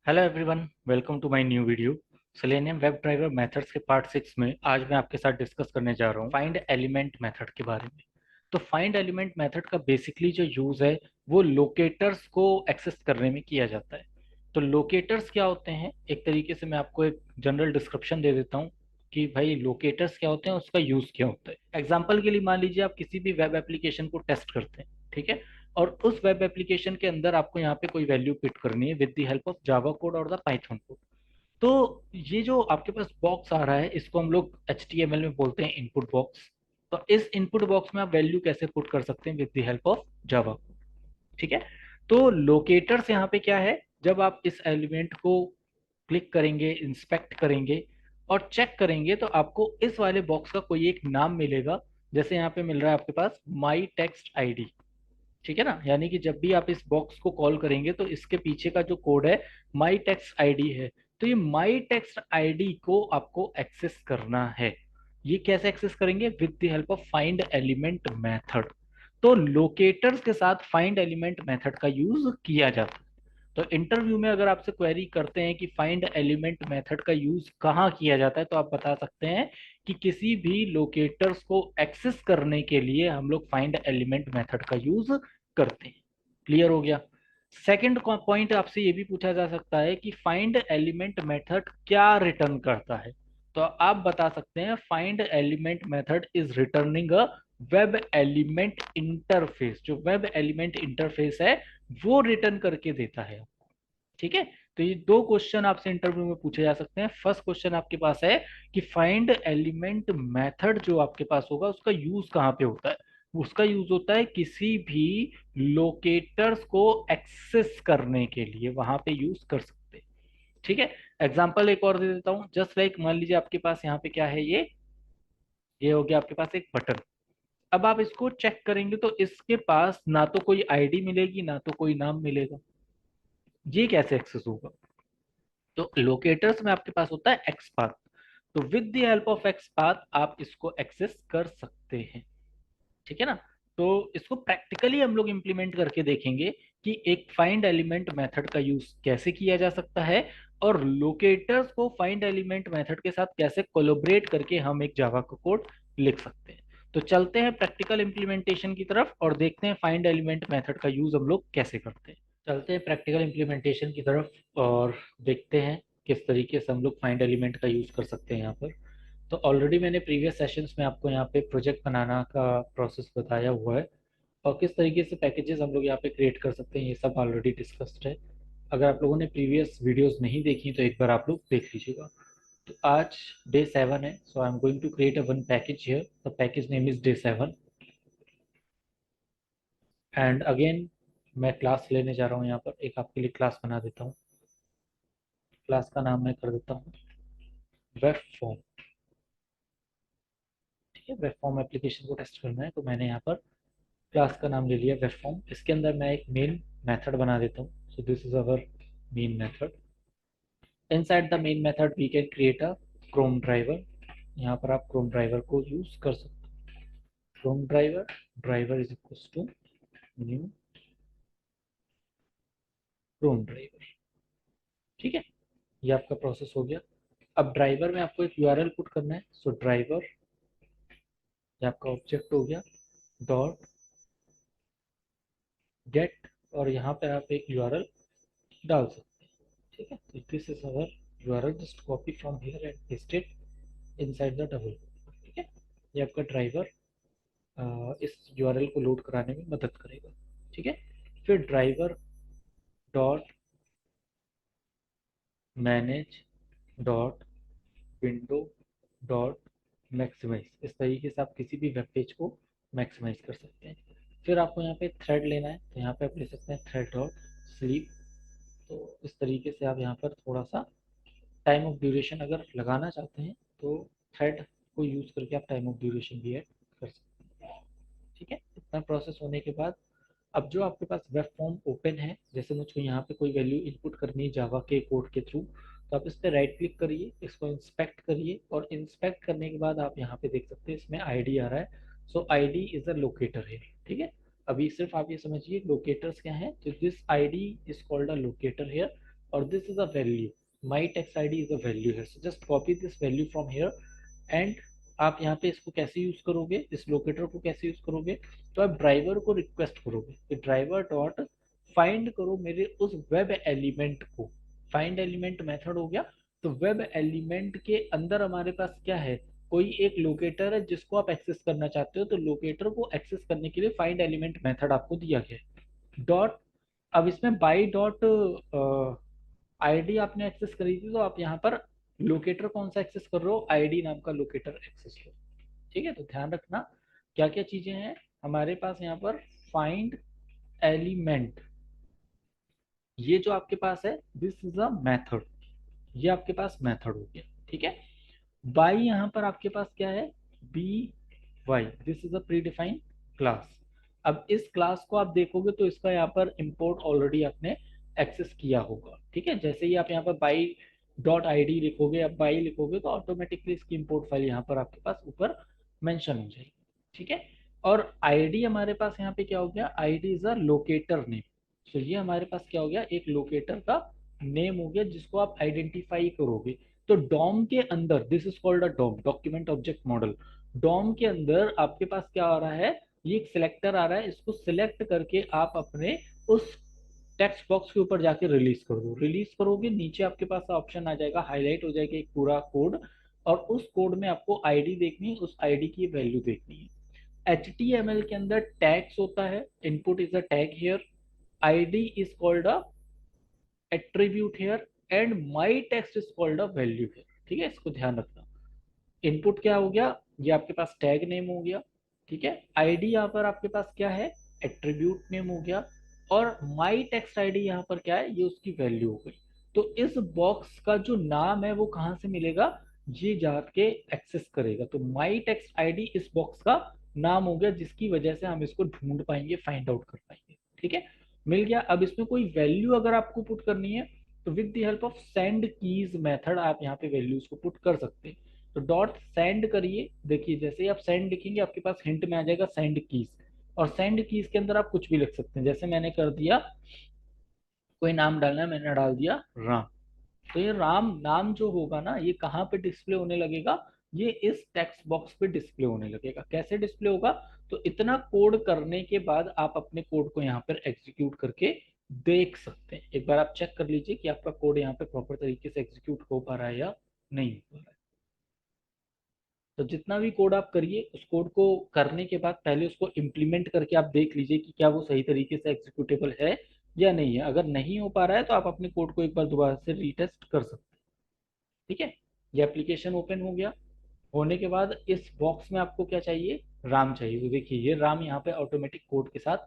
Hello everyone, welcome to my new video. Selenium web driver methods के part 6 में आज मैं आपके साथ डिस्कस करने जा रहा हूँ फाइंड एलिमेंट मेथड के बारे में। तो फाइंड एलिमेंट मेथड का बेसिकली जो यूज है वो लोकेटर्स को एक्सेस करने में किया जाता है। तो लोकेटर्स क्या होते हैं, एक तरीके से मैं आपको एक जनरल डिस्क्रिप्शन दे देता हूँ कि भाई लोकेटर्स क्या होते हैं, उसका यूज क्या होता है। एग्जाम्पल के लिए मान लीजिए आप किसी भी वेब एप्लीकेशन को टेस्ट करते हैं, ठीक है, और उस वेब एप्लीकेशन के अंदर आपको यहाँ पे कोई वैल्यू पिट करनी है with the help of Java code और द पाइथन कोड। तो ये जो आपके पास बॉक्स आ रहा है इसको हम लोग HTML में बोलते हैं इनपुट बॉक्स। तो इस इनपुट बॉक्स में आप वैल्यू कैसे पुट कर सकते हैं with the help of Java, ठीक है। तो लोकेटर्स यहाँ पे क्या है, जब आप इस एलिमेंट को क्लिक करेंगे, इंस्पेक्ट करेंगे और चेक करेंगे तो आपको इस वाले बॉक्स का कोई एक नाम मिलेगा। जैसे यहाँ पे मिल रहा है आपके पास माई टेक्स्ट आईडी, ठीक है ना। यानी कि जब भी आप इस बॉक्स को कॉल करेंगे तो इसके पीछे का जो कोड है माई टेक्स्ट आईडी है। तो ये माई टेक्स्ट आईडी को आपको एक्सेस करना है। ये कैसे एक्सेस करेंगे? With the help of find element method. तो लोकेटर्स के साथ फाइंड एलिमेंट मेथड का यूज किया जाता है। तो इंटरव्यू में अगर आपसे क्वेरी करते हैं कि फाइंड एलिमेंट मेथड का यूज कहाँ किया जाता है, तो आप बता सकते हैं कि किसी भी लोकेटर्स को एक्सेस करने के लिए हम लोग फाइंड एलिमेंट मेथड का यूज करते हैं। क्लियर हो गया। सेकंड पॉइंट आपसे ये भी पूछा जा सकता है कि फाइंड एलिमेंट मेथड क्या रिटर्न करता है। तो आप बता सकते हैं find element method is returning a web element interface. जो वेब एलिमेंट इंटरफेस है वो रिटर्न करके देता है, ठीक है। तो ये दो क्वेश्चन आपसे इंटरव्यू में पूछे जा सकते हैं। फर्स्ट क्वेश्चन आपके पास है कि फाइंड एलिमेंट मेथड जो आपके पास होगा उसका यूज कहाँ पे होता है। उसका यूज होता है किसी भी लोकेटर्स को एक्सेस करने के लिए, वहां पे यूज कर सकते हैं, ठीक है। एग्जांपल एक और दे देता हूं। जस्ट लाइक मान लीजिए आपके पास यहाँ पे क्या है, ये हो गया आपके पास एक बटन। अब आप इसको चेक करेंगे तो इसके पास ना तो कोई आईडी मिलेगी ना तो कोई नाम मिलेगा। ये कैसे एक्सेस होगा? तो लोकेटर्स में आपके पास होता है एक्सपाथ। तो with the help of XPath आप इसको एक्सेस कर सकते हैं, ठीक है ना। तो इसको प्रैक्टिकली हम लोग इंप्लीमेंट करके देखेंगे कि एक फाइंड एलिमेंट मेथड का यूज कैसे किया जा सकता है और लोकेटर्स को फाइंड एलिमेंट मेथड के साथ कैसे कोलैबोरेट करके हम एक जावा का कोड लिख सकते हैं। तो चलते हैं प्रैक्टिकल इंप्लीमेंटेशन की तरफ और देखते हैं फाइंड एलिमेंट मेथड का यूज हम लोग कैसे करते हैं। चलते हैं प्रैक्टिकल इम्प्लीमेंटेशन की तरफ और देखते हैं किस तरीके से हम लोग फाइंड एलिमेंट का यूज़ कर सकते हैं यहाँ पर। तो ऑलरेडी मैंने प्रीवियस सेशंस में आपको यहाँ पे प्रोजेक्ट बनाना का प्रोसेस बताया हुआ है और किस तरीके से पैकेजेस हम लोग यहाँ पे क्रिएट कर सकते हैं, ये सब ऑलरेडी डिस्कस्ड है। अगर आप लोगों ने प्रीवियस वीडियोस नहीं देखी तो एक बार आप लोग देख लीजिएगा। तो आज डे 7 है, so I am going to create a one package here. The package name is day 7 and again मैं क्लास लेने जा रहा हूँ। यहाँ पर एक आपके लिए क्लास बना देता हूँ। क्लास का नाम मैं कर देता हूँ वेब फॉर्म, ठीक है। वेब फॉर्म एप्लीकेशन को टेस्ट करना है तो मैंने यहाँ पर क्लास का नाम ले लिया वेब फॉर्म। इसके अंदर मैं एक मेन मेथड बना देता हूँ। So this is our main method. Inside the main method we can create a Chrome driver. यहाँ पर आप क्रोम ड्राइवर को यूज कर सकते हैं। Chrome driver, driver is equal to new Chrome driver, ठीक है। ये आपका प्रोसेस हो गया। अब ड्राइवर में आपको एक यूआरएल पुट करना है। सो ड्राइवर, ये आपका ऑब्जेक्ट हो गया डॉट गेट, और यहाँ पे आप एक यूआरएल डाल सकते हैं, ठीक है। तो this is our URL, just copy from here and paste it inside the double, ठीक है। ये आपका ड्राइवर इस यूआरएल को लोड कराने में मदद करेगा, ठीक है। फिर driver dot manage dot window dot maximize, इस तरीके से आप किसी भी वेब पेज को मैक्सिमाइज कर सकते हैं। फिर आपको यहाँ पे थ्रेड लेना है तो यहाँ पे आप ले सकते हैं थ्रेड डॉट स्लीप। तो इस तरीके से आप यहाँ पर थोड़ा सा टाइम ऑफ ड्यूरेशन अगर लगाना चाहते हैं तो थ्रेड को यूज करके आप टाइम ऑफ ड्यूरेशन भी ऐड कर सकते हैं, ठीक है। इतना प्रोसेस होने के बाद अब जो आपके पास वेब फॉर्म ओपन है, जैसे मुझको यहाँ पे कोई वैल्यू इनपुट करनी है जावा के कोड के थ्रू, तो आप इस पर राइट क्लिक करिए, इसको इंस्पेक्ट करिए और इंस्पेक्ट करने के बाद आप यहाँ पे देख सकते हैं इसमें आईडी आ रहा है। सो आईडी इज अ लोकेटर है, ठीक है। अभी सिर्फ आप ये समझिए लोकेटर्स क्या है। तो this ID is called a locator here. और this is a value, my text I D is a value है, so just copy this value from here and आप यहाँ पे इसको कैसे यूज करोगे, इस लोकेटर को कैसे यूज करोगे, तो आप ड्राइवर को रिक्वेस्ट करोगे कि ड्राइवर डॉट फाइंड करो मेरे उस वेब एलिमेंट को। फाइंड एलिमेंट मेथड हो गया। तो वेब एलिमेंट के अंदर हमारे पास क्या है, कोई एक लोकेटर है जिसको आप एक्सेस करना चाहते हो, तो लोकेटर को एक्सेस करने के लिए फाइंड एलिमेंट मेथड आपको दिया गया है। डॉट, अब इसमें बाई डॉट आईडी आपने एक्सेस करी थी, तो आप यहाँ पर लोकेटर कौन सा एक्सेस कर रहे हो, आईडी नाम का लोकेटर एक्सेस करो। ठीक है, तो ध्यान रखना क्या क्या चीजें हैं हमारे पास यहाँ पर। फाइंड एलिमेंट, ये जो आपके पास है दिस इज अ मेथड, ये आपके पास मेथड हो गया। ठीक है, बाई यहाँ पर आपके पास क्या है, B Y, this is a predefined class. अब इस क्लास को आप देखोगे तो इसका यहाँ पर इंपोर्ट ऑलरेडी आपने एक्सेस किया होगा। ठीक है, जैसे ही आप यहाँ पर बाई डॉट आई डी लिखोगे या बाई लिखोगे तो ऑटोमेटिकली इसकी इंपोर्ट फाइल यहाँ पर आपके पास ऊपर मेंशन हो जाएगी। ठीक है, और आईडी हमारे पास यहाँ पे क्या हो गया, ID is a locator name. तो ये हमारे पास क्या हो गया, एक लोकेटर का नेम हो गया जिसको आप आइडेंटिफाई करोगे। तो डॉम के अंदर, this is called a DOM, document object model. DOM के अंदर आपके पास क्या आ रहा है, ये एक सिलेक्टर आ रहा है, इसको सिलेक्ट करके आप अपने उस टेक्स्ट बॉक्स के ऊपर जाके रिलीज कर दो। रिलीज करोगे, नीचे आपके पास ऑप्शन आ जाएगा, हाईलाइट हो जाएगा एक पूरा कोड, और उस कोड में आपको आईडी देखनी है, उस आईडी की वैल्यू देखनी है। HTML के अंदर टैग्स होता है, input is a tag here, id is called a attribute here and my text is called a value here। ठीक है, इसको ध्यान रखना। इनपुट क्या हो गया, ये आपके पास टैग नेम हो गया। ठीक है, आईडी यहाँ पर आपके पास क्या है, एट्रीब्यूट नेम हो गया, और माई टेक्स्ट आईडी यहाँ पर क्या है, ये उसकी वैल्यू हो गई। तो इस बॉक्स का जो नाम है वो कहाँ से मिलेगा, ये जाके एक्सेस करेगा। तो माई टेक्स्ट आईडी इस बॉक्स का नाम हो गया, जिसकी वजह से हम इसको ढूंढ पाएंगे, फाइंड आउट कर पाएंगे। ठीक है, मिल गया। अब इसमें कोई वैल्यू अगर आपको पुट करनी है तो with the help of sand keys method आप यहाँ पे वैल्यूज को पुट कर सकते हैं। तो डॉट सेंड करिए, देखिए जैसे ही आप सेंड लिखेंगे आपके पास हिंट में आ जाएगा सेंड कीज, और सेंड कीज के अंदर आप कुछ भी लिख सकते हैं। जैसे मैंने कर दिया, कोई नाम डालना है, मैंने डाल दिया राम। तो ये राम नाम जो होगा ना, ये कहाँ पे डिस्प्ले होने लगेगा, ये इस टेक्स्ट बॉक्स पे डिस्प्ले होने लगेगा। कैसे डिस्प्ले होगा, तो इतना कोड करने के बाद आप अपने कोड को यहाँ पर एग्जीक्यूट करके देख सकते हैं। एक बार आप चेक कर लीजिए कि आपका कोड यहाँ पे प्रॉपर तरीके से एग्जीक्यूट हो पा रहा है या नहीं हो पा रहा है। तो जितना भी कोड आप करिए, उस कोड को करने के बाद पहले उसको इम्प्लीमेंट करके आप देख लीजिए कि क्या वो सही तरीके से एग्जीक्यूटेबल है या नहीं है। अगर नहीं हो पा रहा है तो आप अपने कोड को एक बार दोबारा से रीटेस्ट कर सकते हैं। ठीक है, ये एप्लीकेशन ओपन हो गया। होने के बाद इस बॉक्स में आपको क्या चाहिए, राम चाहिए। तो देखिए ये राम यहाँ पे ऑटोमेटिक कोड के साथ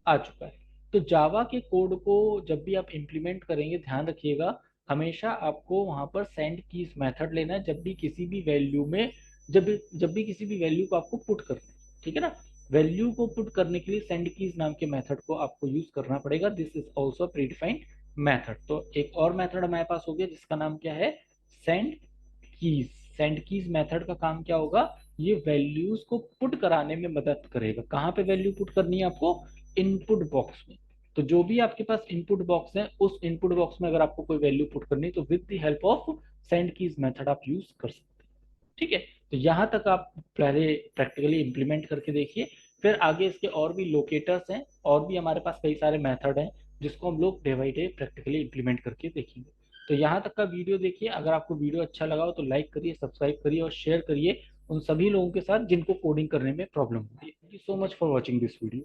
आ चुका है। तो जावा के कोड को जब भी आप इम्प्लीमेंट करेंगे, ध्यान रखिएगा हमेशा आपको वहां पर सेंड कीज मेथड लेना है, जब भी किसी भी वैल्यू में, जब भी किसी भी वैल्यू को आपको पुट करना है। ठीक है ना, वैल्यू को पुट करने के लिए सेंड कीज नाम के मेथड को आपको यूज करना पड़ेगा। This is also predefined method. तो एक और मेथड हमारे पास हो गया जिसका नाम क्या है, send keys. Send keys method का काम क्या होगा, ये वैल्यूज को पुट कराने में मदद करेगा। कहाँ पे वैल्यू पुट करनी है आपको, इनपुट बॉक्स में। तो जो भी आपके पास इनपुट बॉक्स है, उस इनपुट बॉक्स में अगर आपको कोई वैल्यू पुट करनी है तो with the help of sand keys method आप यूज कर सकते हैं। ठीक है, तो यहाँ तक आप पहले प्रैक्टिकली इंप्लीमेंट करके देखिए, फिर आगे इसके और भी लोकेटर्स हैं, और भी हमारे पास कई सारे मेथड हैं जिसको हम लोग day by day practically implement करके देखेंगे। तो यहाँ तक का वीडियो देखिए। अगर आपको वीडियो अच्छा लगा हो तो लाइक करिए, सब्सक्राइब करिए और शेयर करिए उन सभी लोगों के साथ जिनको कोडिंग करने में प्रॉब्लम होती है। Thank you so much for watching this video.